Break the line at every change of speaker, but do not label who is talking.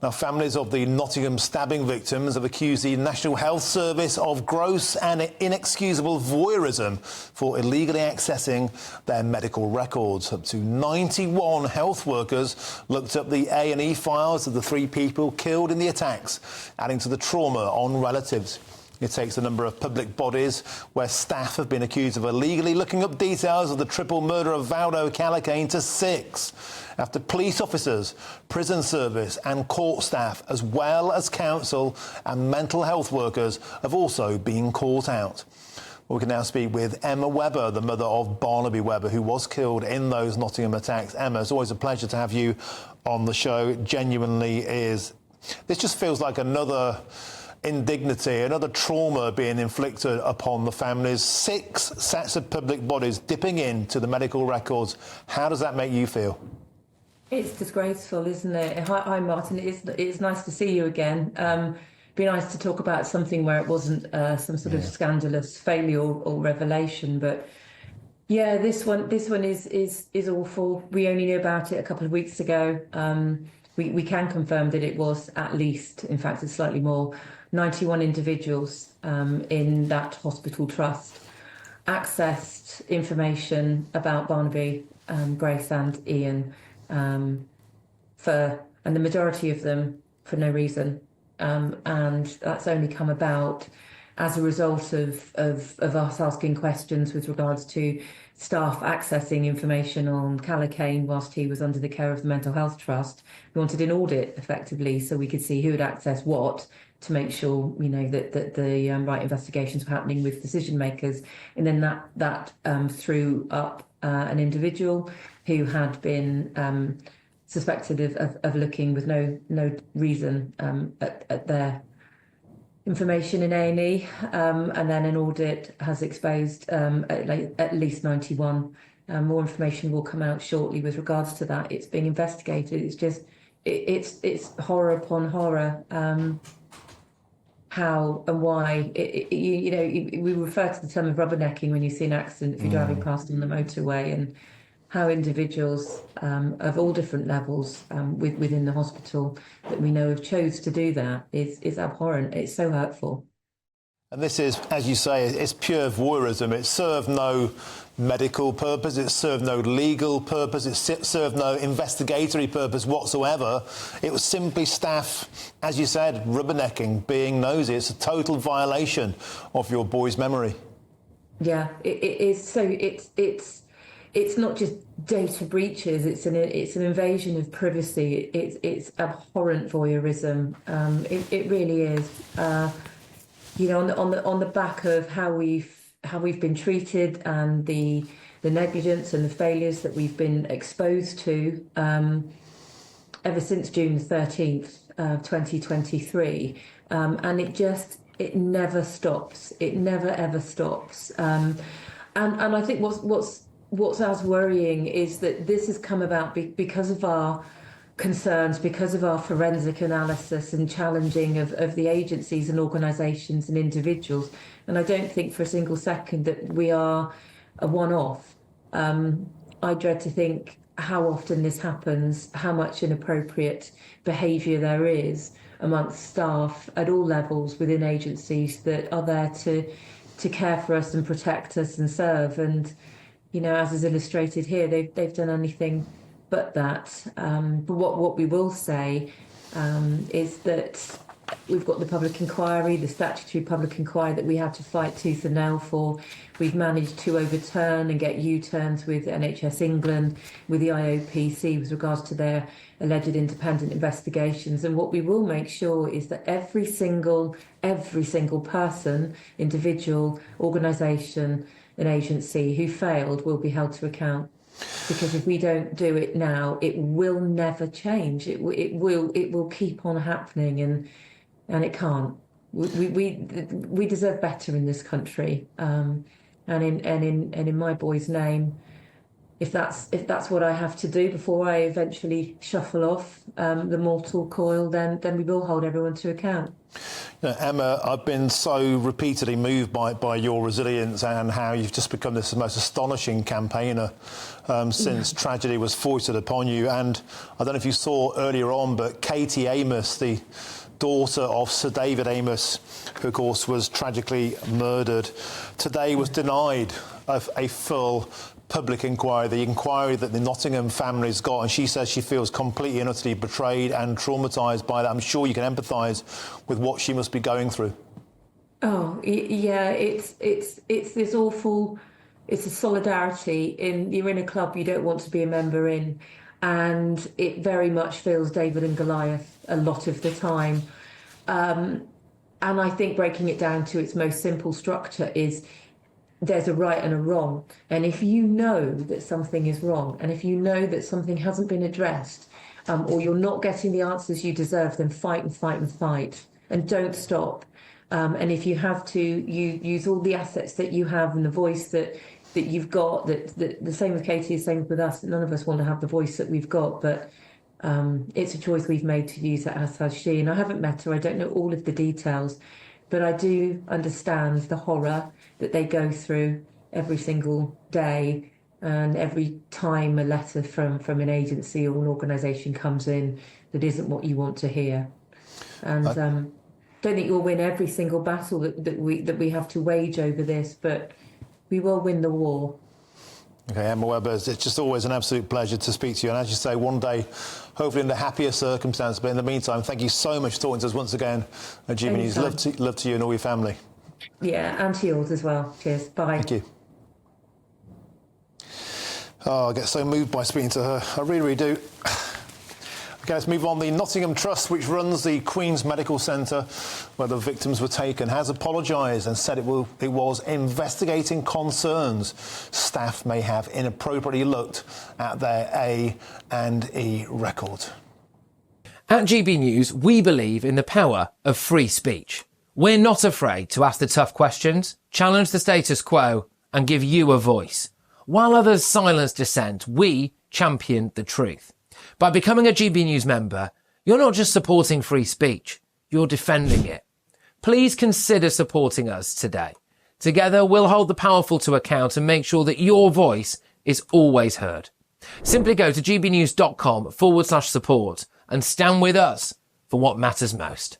Now, families of the Nottingham stabbing victims have accused the National Health Service of gross and inexcusable voyeurism for illegally accessing their medical records. Up to 91 health workers looked up the A&E files of the 3 people killed in the attacks, adding to the trauma on relatives. It takes a number of public bodies where staff have been accused of illegally looking up details of the triple murder of Valdo Calacane to 6, after police officers, prison service and court staff, as well as council and mental health workers, have also been caught out. We can now speak with Emma Webber, the mother of Barnaby Webber, who was killed in those Nottingham attacks. Emma, it's always a pleasure to have you on the show. It genuinely is. This just feels like another indignity, another trauma being inflicted upon the families. 6 sets of public bodies dipping into the medical records. How does that make you feel?
It's disgraceful, isn't it? Hi, Martin. It's nice to see you again. Be nice to talk about something where it wasn't some sort of scandalous failure or revelation, but yeah, this one is awful. We only knew about it a couple of weeks ago. We can confirm that it was at least, in fact, it's slightly more, 91 individuals in that hospital trust accessed information about Barnaby, Grace and Ian, and the majority of them for no reason. And that's only come about as a result of us asking questions with regards to staff accessing information on Calacane whilst he was under the care of the Mental Health Trust. We wanted an audit, effectively, so we could see who had accessed what, to make sure, you know, that the right investigations were happening with decision makers. And then that threw up an individual who had been suspected of looking with no reason at their information in A&E, and then an audit has exposed at least 91. More information will come out shortly with regards to that. It's being investigated. It's just it's horror upon horror. How and why we refer to the term of rubbernecking when you see an accident if you're driving past on the motorway, and how individuals of all different levels within the hospital that we know have chose to do that is abhorrent. It's so hurtful.
And this is, as you say, it's pure voyeurism. It served no medical purpose, it served no legal purpose, it served no investigatory purpose whatsoever. It was simply staff, as you said, rubbernecking, being nosy. It's a total violation of your boy's memory. Yeah,
it is. So it's not just data breaches. It's an invasion of privacy. It's abhorrent voyeurism. It really is. On the back of how we've been treated and the negligence and the failures that we've been exposed to ever since June 13th, 2023, and it never stops. It never ever stops. And I think what's as worrying is that this has come about because of our concerns, because of our forensic analysis and challenging of the agencies and organisations and individuals. And I don't think for a single second that we are a one-off. I dread to think how often this happens, how much inappropriate behaviour there is amongst staff at all levels within agencies that are there to care for us and protect us and serve. And as is illustrated here, they've done anything but that. But what we will say is that we've got the public inquiry, the statutory public inquiry that we had to fight tooth and nail for. We've managed to overturn and get U-turns with NHS England, with the IOPC with regards to their alleged independent investigations. And what we will make sure is that every single person, individual, organisation and agency who failed will be held to account. Because if we don't do it now, it will never change. It will keep on happening, and it can't. We deserve better in this country. And in my boy's name, if that's what I have to do before I eventually shuffle off the mortal coil, then we will hold everyone to account.
You know, Emma, I've been so repeatedly moved by your resilience and how you've just become this most astonishing campaigner since tragedy was foisted upon you. And I don't know if you saw earlier on, but Katie Amos, the daughter of Sir David Amos, who of course was tragically murdered, today was denied of a full public inquiry, the inquiry that the Nottingham family's got, and she says she feels completely and utterly betrayed and traumatised by that. I'm sure you can empathise with what she must be going through.
Oh, yeah, it's this awful, it's a solidarity you're in a club you don't want to be a member in, and it very much feels David and Goliath a lot of the time. And I think breaking it down to its most simple structure is there's a right and a wrong. And if you know that something is wrong, and if you know that something hasn't been addressed, or you're not getting the answers you deserve, then fight and fight and fight, and don't stop. And if you have to, you use all the assets that you have and the voice that you've got. That the same with Katie, the same with us. None of us want to have the voice that we've got, but it's a choice we've made to use it, as has she. And I haven't met her. I don't know all of the details, but I do understand the horror that they go through every single day, and every time a letter from an agency or an organisation comes in that isn't what you want to hear. And don't think you'll win every single battle that we have to wage over this, but we will win the war.
Okay, Emma Webber, it's just always an absolute pleasure to speak to you. And as you say, one day, hopefully in the happier circumstance. But in the meantime, thank you so much for talking to us once again at GBNews. Love to you and all your family. Yeah,
and to yours as well. Cheers. Bye.
Thank you. Oh, I get so moved by speaking to her. I really, really do. Okay, let's move on. The Nottingham Trust, which runs the Queen's Medical Centre, where the victims were taken, has apologised and said it was investigating concerns staff may have inappropriately looked at their A&E record.
At GB News, we believe in the power of free speech. We're not afraid to ask the tough questions, challenge the status quo, and give you a voice. While others silence dissent, we champion the truth. By becoming a GB News member, you're not just supporting free speech, you're defending it. Please consider supporting us today. Together, we'll hold the powerful to account and make sure that your voice is always heard. Simply go to gbnews.com/support and stand with us for what matters most.